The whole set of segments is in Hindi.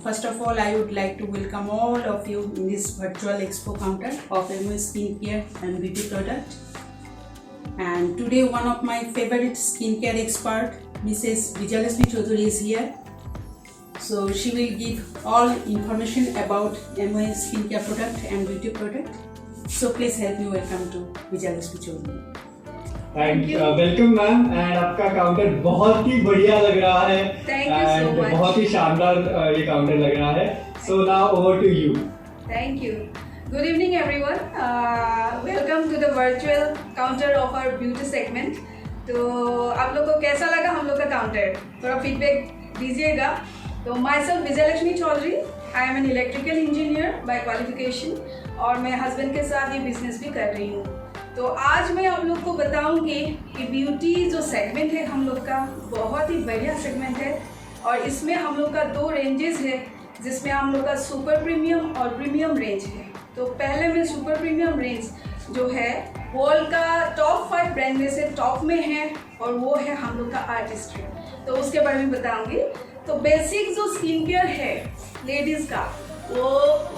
First of all, I would like to welcome all of you in this virtual expo counter of MOA Skincare and Beauty Product. And today one of my favorite skincare expert, Mrs. Vijayalakshmi Chaudhary is here. So she will give all information about MOA Skincare product and beauty product. So please help me welcome to Vijayalakshmi Chaudhary. Thank you welcome ma'am and आपका काउंटर बहुत ही बढ़िया लग रहा है एंड बहुत ही शानदार ये काउंटर लग रहा है so now over to you thank you good evening everyone welcome to the virtual counter of our beauty segment तो आप लोग को कैसा लगा हम लोग का काउंटर थोड़ा फीडबैक दीजिएगा तो myself Vijaylakshmi Chaudhary I am an electrical engineer by qualification और मैं हस्बैंड के साथ ये बिजनेस भी कर रही हूँ तो आज मैं आप लोग को बताऊंगी कि ब्यूटी जो सेगमेंट है हम लोग का बहुत ही बढ़िया सेगमेंट है और इसमें हम लोग का 2 रेंजेस है जिसमें हम लोग का सुपर प्रीमियम और प्रीमियम रेंज है तो पहले में सुपर प्रीमियम रेंज जो है वर्ल्ड का टॉप 5 ब्रांड में से टॉप में है और वो है हम लोग का आर्टिस्ट्री तो उसके बारे में बताऊंगी तो बेसिक जो स्किन केयर है लेडीज़ का वो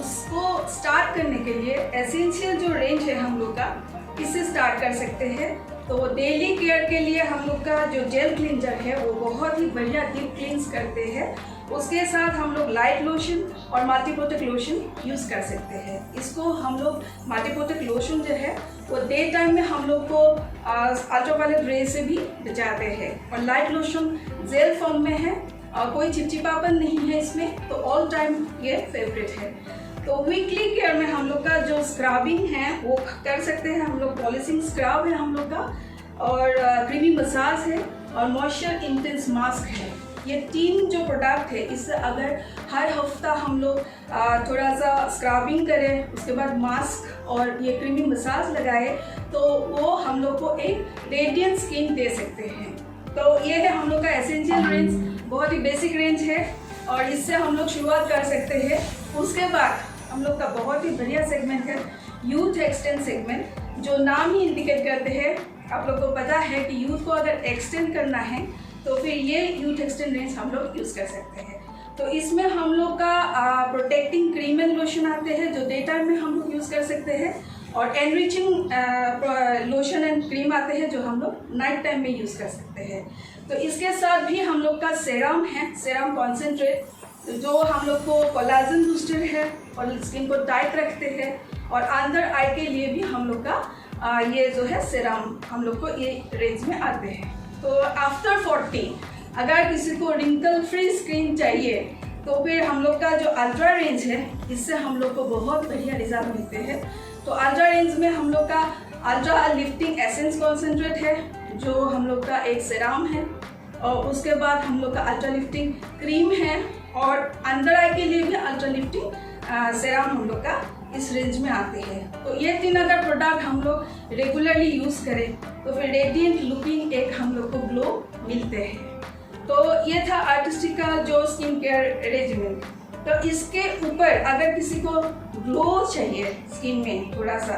उसको स्टार्ट करने के लिए एसेंशियल जो रेंज है हम लोग का इससे स्टार्ट कर सकते हैं तो डेली केयर के लिए हम लोग का जो जेल क्लींजर है वो बहुत ही बढ़िया डीप क्लींस करते हैं उसके साथ हम लोग लाइट लोशन और मल्टी प्रोटेक्ट लोशन यूज़ कर सकते हैं इसको हम लोग मल्टी प्रोटेक्ट लोशन जो है वो डे टाइम में हम लोग को अल्ट्रावायलेट रे से भी बचाते हैं और लाइट लोशन जेल फॉर्म में है और कोई चिपचिपापन नहीं है इसमें तो ऑल टाइम ये फेवरेट है तो वीकली केयर में हम लोग का जो स्क्रबिंग है वो कर सकते हैं हम लोग पॉलिशिंग स्क्रब है हम लोग का और क्रीमी मसाज है और मॉइस्चर इंटेंस मास्क है ये 3 जो प्रोडक्ट है इससे अगर हर हफ्ता हम लोग थोड़ा सा स्क्रबिंग करें उसके बाद मास्क और ये क्रीमी मसाज लगाए तो वो हम लोग को एक रेडियंट स्किन दे सकते हैं तो ये है हम लोग का एसेंशियल रेंज बहुत ही बेसिक रेंज है और इससे हम लोग शुरुआत कर सकते हैं उसके बाद हम लोग का बहुत ही बढ़िया सेगमेंट है यूथ एक्सटेंड सेगमेंट जो नाम ही इंडिकेट करते हैं आप लोग को पता है कि यूथ को अगर एक्सटेंड करना है तो फिर ये यूथ एक्सटेंड रेंज हम लोग यूज़ कर सकते हैं तो इसमें हम लोग का प्रोटेक्टिंग क्रीम एंड लोशन आते हैं जो डे टाइम में हम लोग यूज़ कर सकते हैं और एनरिचिंग लोशन एंड क्रीम आते हैं जो हम लोग नाइट टाइम में यूज़ कर सकते हैं तो इसके साथ भी हम लोग का सेरम है सेरम कॉन्सेंट्रेट जो हम लोग को कोलाजन बूस्टर है और स्किन को टाइट रखते हैं और अंदर आई के लिए भी हम लोग का ये जो है सेरम हम लोग को ये रेंज में आते हैं तो आफ्टर 40 अगर किसी को रिंकल फ्री स्किन चाहिए तो फिर हम लोग का जो अल्ट्रा रेंज है इससे हम लोग को बहुत बढ़िया रिजल्ट मिलते हैं तो अल्ट्रा रेंज में हम लोग का अल्ट्रा लिफ्टिंग एसेंस कॉन्सेंट्रेट है जो हम लोग का एक सेरम है और उसके बाद हम लोग का अल्ट्रा लिफ्टिंग क्रीम है और अंडर आई के लिए भी अल्ट्रा लिफ्टिंग सेरम हम लोग का इस रेंज में आते हैं तो ये 3 अगर प्रोडक्ट हम लोग रेगुलरली यूज़ करें तो फिर रेडिएंट लुकिंग एक हम लोग को ग्लो मिलते हैं तो ये था आर्टिस्टिक का जो स्किन केयर रेजिमेंट तो इसके ऊपर अगर किसी को ग्लो चाहिए स्किन में थोड़ा सा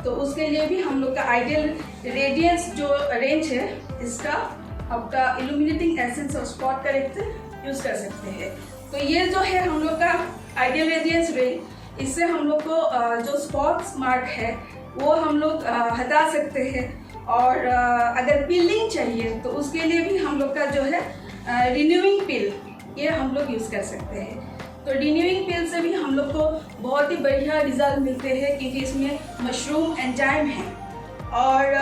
तो उसके लिए भी हम लोग का आइडियल रेडियंस जो रेंज है इसका आपका इल्यूमिनेटिंग एसेंस और स्पॉट करेक्टर यूज़ कर सकते हैं तो ये जो है हम लोग का आइडियल रेडियंस रेंज इससे हम लोग को जो स्पॉट्स मार्क है वो हम लोग हटा सकते हैं और अगर पिलिंग चाहिए तो उसके लिए भी हम लोग का जो है रिन्यूइंग पिल ये हम लोग यूज़ कर सकते हैं तो रिन्यूइंग पिल से भी हम लोग को बहुत ही बढ़िया रिजल्ट मिलते हैं क्योंकि इसमें मशरूम एंजाइम है और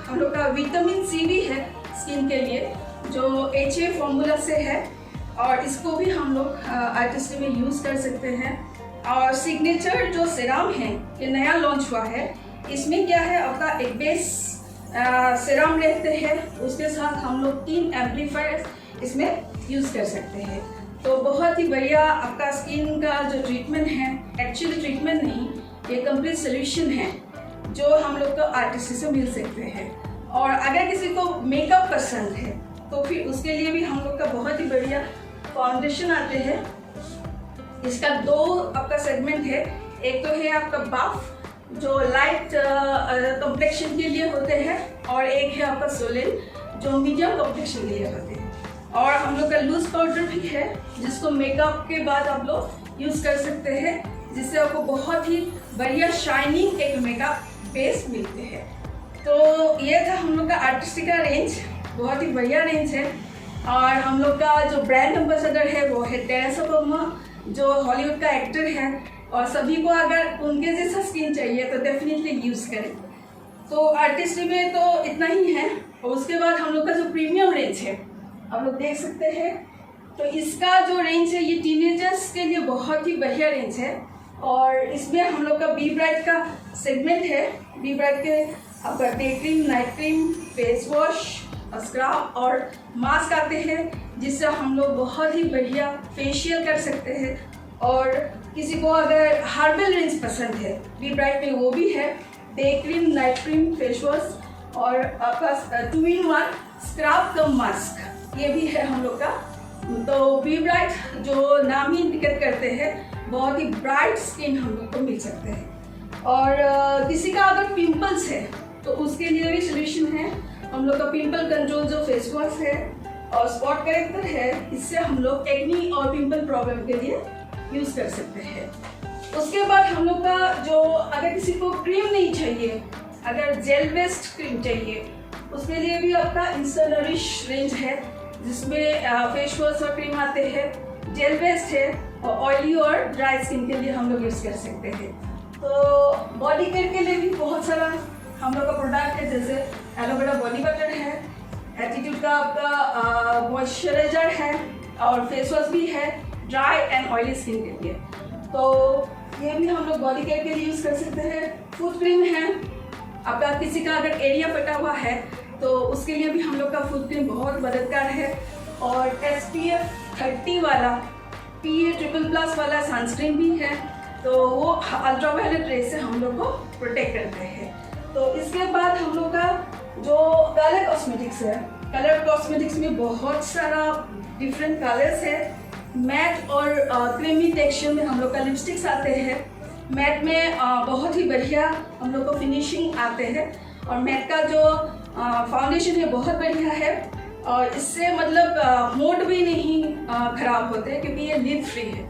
हम लोग का विटामिन सी भी है स्किन के लिए जो HA फॉर्मूला से है और इसको भी हम लोग आर्टिस्ट्री में यूज़ कर सकते हैं और सिग्नेचर जो सेरम है ये नया लॉन्च हुआ है इसमें क्या है आपका एक बेस सेरम रहते हैं उसके साथ हम लोग 3 एम्पलीफायर्स इसमें यूज़ कर सकते हैं तो बहुत ही बढ़िया आपका स्किन का जो ट्रीटमेंट है एक्चुअली ट्रीटमेंट नहीं ये कंप्लीट सोल्यूशन है जो हम लोग को आर्टिस्ट्री से मिल सकते हैं और अगर किसी को मेकअप पसंद है तो फिर उसके लिए भी हम लोग का बहुत ही बढ़िया फाउंडेशन आते हैं इसका 2 आपका सेगमेंट है एक तो है आपका बफ जो लाइट कॉम्प्लेक्शन के लिए होते हैं और एक है आपका सोलिड जो मीडियम कॉम्प्लेक्शन के लिए होते हैं और हम लोग का लूज पाउडर भी है, जिसको मेकअप के बाद आप लोग यूज़ कर सकते हैं, जिससे आपको बहुत ही बढ़िया शाइनिंग एक मेकअप बेस मिलते हैं। तो ये था हम लोग का आर्टिस्टिका रेंज, बहुत ही बढ़िया रेंज है। और हम लोग का जो ब्रांड एम्बेसडर है वो है टेरेसा पम्मा, जो हॉलीवुड का एक्टर है, और सभी को अगर उनके जैसा स्किन चाहिए तो डेफिनेटली यूज़ करें। तो आर्टिस्ट्री में तो इतना ही है। और उसके बाद हम लोग का जो प्रीमियम रेंज है आप लोग देख सकते हैं, तो इसका जो रेंज है ये टीनेजर्स के लिए बहुत ही बढ़िया रेंज है। और इसमें हम लोग का बी ब्राइट का सेगमेंट है। बी ब्राइट के आपका day cream, night cream, face wash, scrub और मास्क आते हैं, जिससे हम लोग बहुत ही बढ़िया फेशियल कर सकते हैं। और किसी को अगर हर्बल रेंज पसंद है बी ब्राइट में, वो भी है। Day cream, night cream, face wash और आपका 2-in-1 स्क्रब कम मास्क, ये भी है हम लोग का। तो बी ब्राइट जो नाम ही इंडिकेट करते हैं, बहुत ही ब्राइट स्किन हम लोग को मिल सकते हैं। और किसी का अगर पिंपल्स है तो उसके लिए भी सोल्यूशन है। हम लोग का पिंपल कंट्रोल जो फेस वॉश है और स्पॉट करेक्टर है, इससे हम लोग एक्नी और पिंपल प्रॉब्लम के लिए यूज़ कर सकते हैं। उसके बाद हम लोग का जो अगर किसी को क्रीम नहीं चाहिए, अगर जेल बेस्ड क्रीम चाहिए, उसके लिए भी आपका इंस्टा नरिश रेंज है, जिसमें फेस वॉश और क्रीम आते हैं, जेल बेस्ड है और ऑयली और ड्राई स्किन के लिए हम लोग यूज़ कर सकते हैं। तो बॉडी केयर के लिए भी बहुत सारा हम लोग का प्रोडक्ट है, जैसे एलोवेरा बॉडी बटर है, एटीट्यूड का आपका मॉइस्चराइजर है और फेस वॉश भी है ड्राई एंड ऑयली स्किन के लिए। तो ये भी हम लोग बॉडी केयर के लिए यूज़ कर सकते हैं। फूड क्रीम है, आपका किसी का अगर एरिया फटा हुआ है तो उसके लिए भी हम लोग का फूड क्रीम बहुत मददगार है। और SPF 30 वाला PA++ वाला सनस्क्रीन भी है, तो वो अल्ट्रावायलेट रे से हम लोग को प्रोटेक्ट करते हैं। तो इसके बाद हम लोग का जो कलर कॉस्मेटिक्स है, कलर कॉस्मेटिक्स में बहुत सारा डिफरेंट कलर्स है। मैट और क्रीमी टेक्सचर में हम लोग का लिपस्टिक्स आते हैं। मैट में बहुत ही बढ़िया हम लोग को फिनिशिंग आते हैं। और मैट का जो फाउंडेशन है बहुत बढ़िया है, और इससे मतलब मोड भी नहीं खराब होते हैं, क्योंकि ये लिड फ्री है।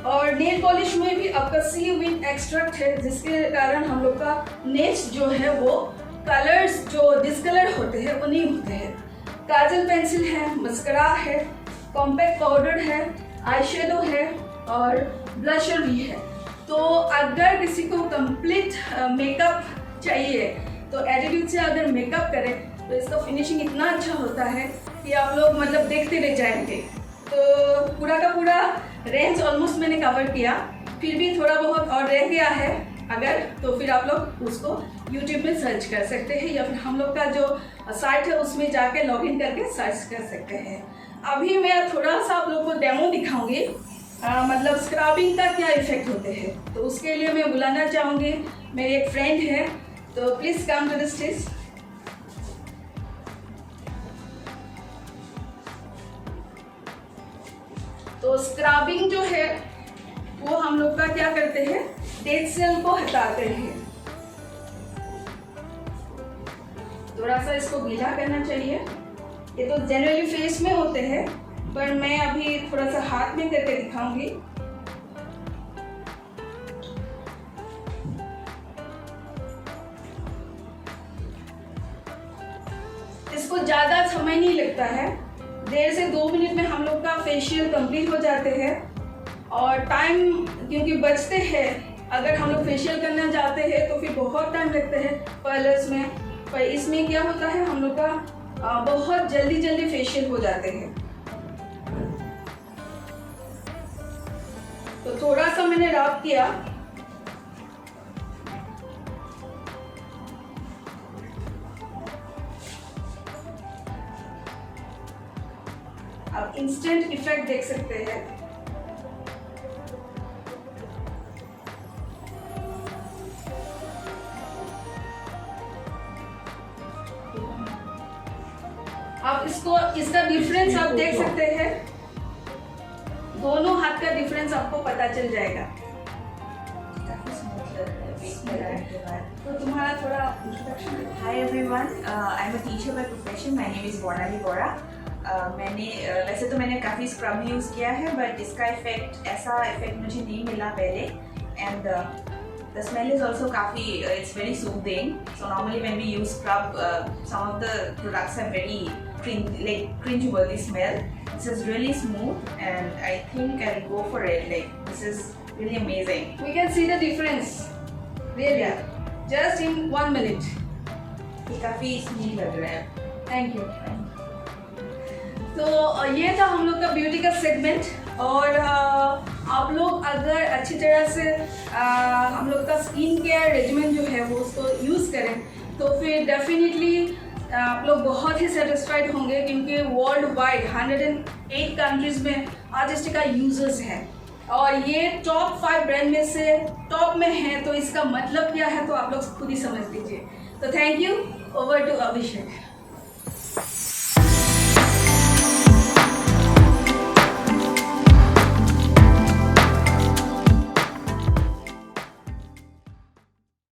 और नेल पॉलिश में भी आपका सी विट एक्सट्रैक्ट है, जिसके कारण हम लोग का नेल्स जो है वो कलर्स जो डिसकलर होते हैं वो नहीं होते हैं। काजल पेंसिल है, मस्करा है, कॉम्पैक्ट पाउडर है, आई शेडो है और ब्लशर भी है। तो अगर किसी को कंप्लीट मेकअप चाहिए तो एटीट्यूड से अगर मेकअप करें तो इसका फिनिशिंग इतना अच्छा होता है कि आप लोग मतलब देखते रह जाएंगे। तो पूरा का पूरा रेंज ऑलमोस्ट मैंने कवर किया, फिर भी थोड़ा बहुत और रह गया है अगर, तो फिर आप लोग उसको YouTube में सर्च कर सकते हैं, या फिर हम लोग का जो साइट है उसमें जाके लॉगिन करके सर्च कर सकते हैं। अभी मैं थोड़ा सा आप लोग को डेमो दिखाऊंगी, मतलब स्क्रबिंग का क्या इफेक्ट होते हैं। तो उसके लिए मैं बुलाना चाहूँगी मेरी एक फ्रेंड है, तो please come to the stage. तो स्क्रबिंग जो है वो हम लोग का क्या करते हैं, डेड सेल को हटाते हैं। थोड़ा सा इसको गीला करना चाहिए। ये तो जनरली फेस में होते हैं, पर मैं अभी थोड़ा सा हाथ में करके दिखाऊंगी। इसको ज़्यादा समय नहीं लगता है, 1.5 से 2 मिनट में हम लोग का फेशियल कंप्लीट हो जाते हैं। और टाइम क्योंकि बचते हैं, अगर हम लोग फेशियल करना चाहते हैं तो फिर बहुत टाइम लगता है पार्लर्स में, पर इसमें क्या होता है हम लोग का बहुत जल्दी जल्दी फेशियल हो जाते हैं। तो थोड़ा सा मैंने रब किया, आप इंस्टेंट इफेक्ट देख सकते हैं। आप इसका डिफरेंस आप देख सकते हैं, दोनों हाथ का डिफरेंस आपको पता चल जाएगा। तो तुम्हारा थोड़ा introduction. Hi everyone, I'm a teacher by profession. My name is Bonali Bora. मैंने वैसे तो मैंने काफ़ी स्क्रब यूज़ किया है, बट इसका ऐसा इफेक्ट मुझे नहीं मिला पहले. And the smell is also it's very soothing. So normally when we use scrub, some of the products have very cringe-worthy smell. This is really smooth, and I think I'll go for it. This is really amazing. We can see the difference. Really. Yeah. Just in 1 minute. ये काफ़ी स्मूथ लग रहा है. Thank you. तो ये था हम लोग का ब्यूटी का सेगमेंट. और आप लोग अगर अच्छी तरह से हम लोग का स्किन केयर रेजिमेंट जो है वो उसको यूज़ करें तो फिर डेफिनेटली आप लोग बहुत ही सेटिस्फाइड होंगे, क्योंकि वर्ल्ड वाइड 108 कंट्रीज़ में आर्टिस्टिका यूजर्स हैं और ये टॉप 5 ब्रांड में से टॉप में है. तो इसका मतलब क्या है तो आप लोग खुद ही समझ लीजिए. तो thank you. Over to Abhishek.